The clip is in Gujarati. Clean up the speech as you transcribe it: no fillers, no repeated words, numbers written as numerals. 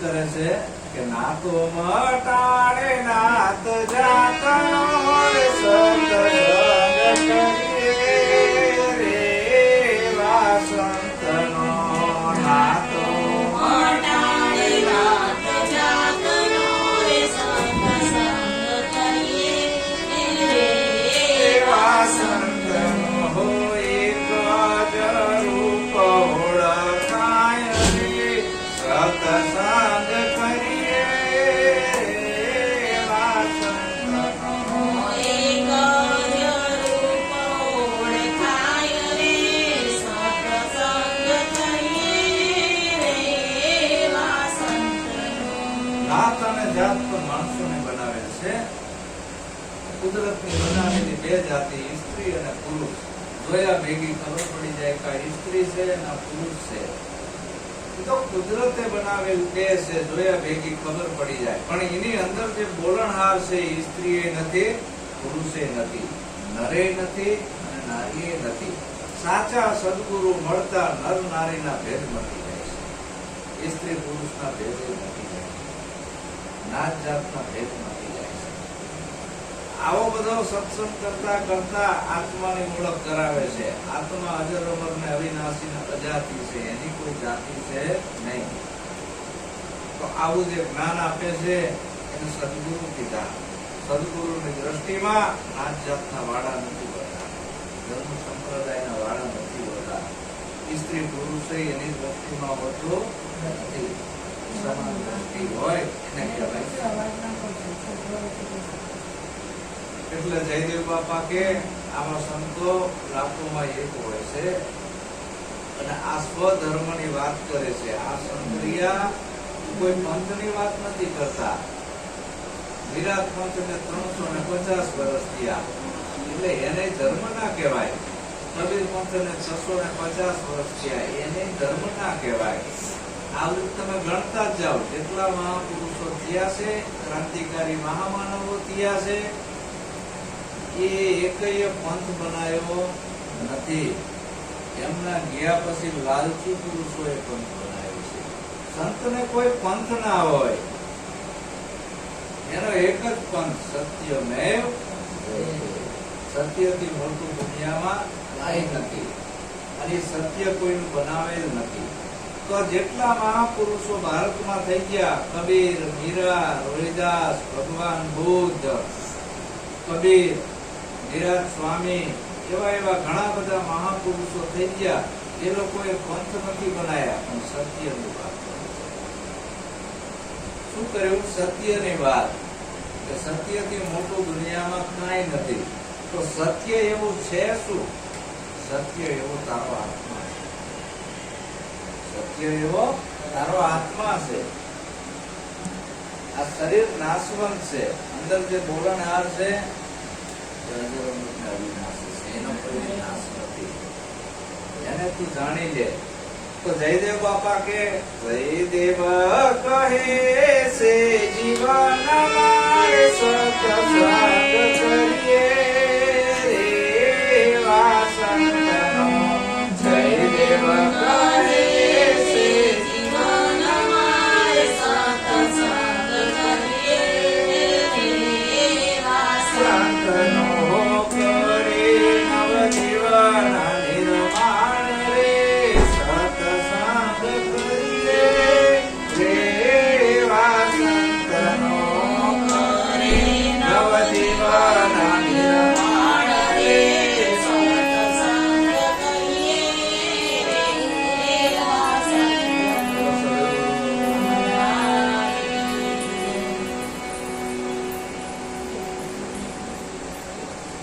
કરે છે કે નાતો મટાડે નાત જાતનો રે સત્સંગ કરીએ રે એવા સંતનો નાતો મટાડે નાત જાતનો રે સત્સંગ કરીએ રે એવા સંતનો હોય એક જ રૂપ ઓળખાય રે સત્સંગ કરીએ એવા સંતનો એક જ રૂપ ઓળખાય રે સત્સંગ કરીએ રે એવા સંતનો. નાત અને જાત તો માણસોને બનાવેલ છે. કુદરતની બનાવેલી બે જાતિ સ્ત્રી અને પુરુષ. જોયા ભેગી ખબર પડી જાય કે સ્ત્રી છે અને પુરુષ છે. એ તો કુદરતે બનાવેલ બે છે, જોયા ભેગી ખબર પડી જાય. પણ એની અંદર જે બોલણહાર છે એ સ્ત્રીએ નથી, પુરુષે નથી, નરે નથી અને નારીએ નથી. સાચા સદગુરુ મળતા નર નારીના ભેદ મટી જાય છે. સ્ત્રી પુરુષના ભેદ મટી જાય છે. નાત જાતના ભેદ મટી જાય છે. આવો બધો સત્સંગ કરતા કરતા આત્માની ઓળખ કરાવે છે. આત્મા અજર અમર ને અવિનાશી ને અજાતિ છે, એની કોઈ જાતિ છે નહીં. તો આવું જે જ્ઞાન આપે છે એને સદગુરુ કીધા. સદગુરુની દ્રષ્ટિમાં નાત જાતના વાળા નથી હોતા, ધર્મ સંપ્રદાયના વાળા નથી હોતા. સ્ત્રી પુરુષે એની દ્રષ્ટિમાં હોતું નથી. સમાન દ્રષ્ટિ હોય એને કહેવાય. એટલે જયદેવ બાપા કે આમાં સંતો લાખોમાં એક હોય છે અને આ સ્વધર્મની વાત કરે છે. આ સંતરિયા કોઈ પંથની વાત નથી કરતા. વિરાટ પંથને 350 વર્ષ થયા એટલે એને ધર્મ ના કહેવાય. કબીર પંથને 650 વર્ષ થયા એને ધર્મ ના કહેવાય. આ રીતે તમે ગણતા જ જાઓ જેટલા મહાપુરુષો થયા છે, ક્રાંતિકારી મહામાનવો થયા છે, એ એકય પંથ બનાવ્યો નથી. એમના ગયા પછી લાલચુ પુરુષોએ પંથ બનાવ્યો છે. સંતને કોઈ પંથ ના હોય, એનો એક જ પંથ સત્યમેવ જયતે. સત્યથી મોટું દુનિયામાં કાંઈ નથી અને સત્ય કોઈનું બનાવેલ નથી. તો જેટલા મહાપુરુષો ભારતમાં થઈ ગયા, કબીર, મીરા, રોહિદાસ, ભગવાન બુદ્ધ, કબીર, ધીરાજ સ્વામી, એવા એવા ઘણા બધા મહાપુરુષો થઈ ગયા. એ લોકોએ પંથ નથી બનાયા પણ સત્યની વાત કરી. શું કર્યું? સત્યની વાત. કે સત્યથી મોટું દુનિયામાં કાંઈ નથી. તો સત્ય એવું છે શું? સત્ય એવો તારો આત્મા છે. સત્ય એવો તારો આત્મા છે. આ શરીર નાશવંત છે. અંદર જે બોલણહાર છે એનો કોઈ નાશ નથી. એને તું જાણી લે. તો જયદેવ બાપા કે જયદેવ કહે છે જીવન મારે સત્સંગ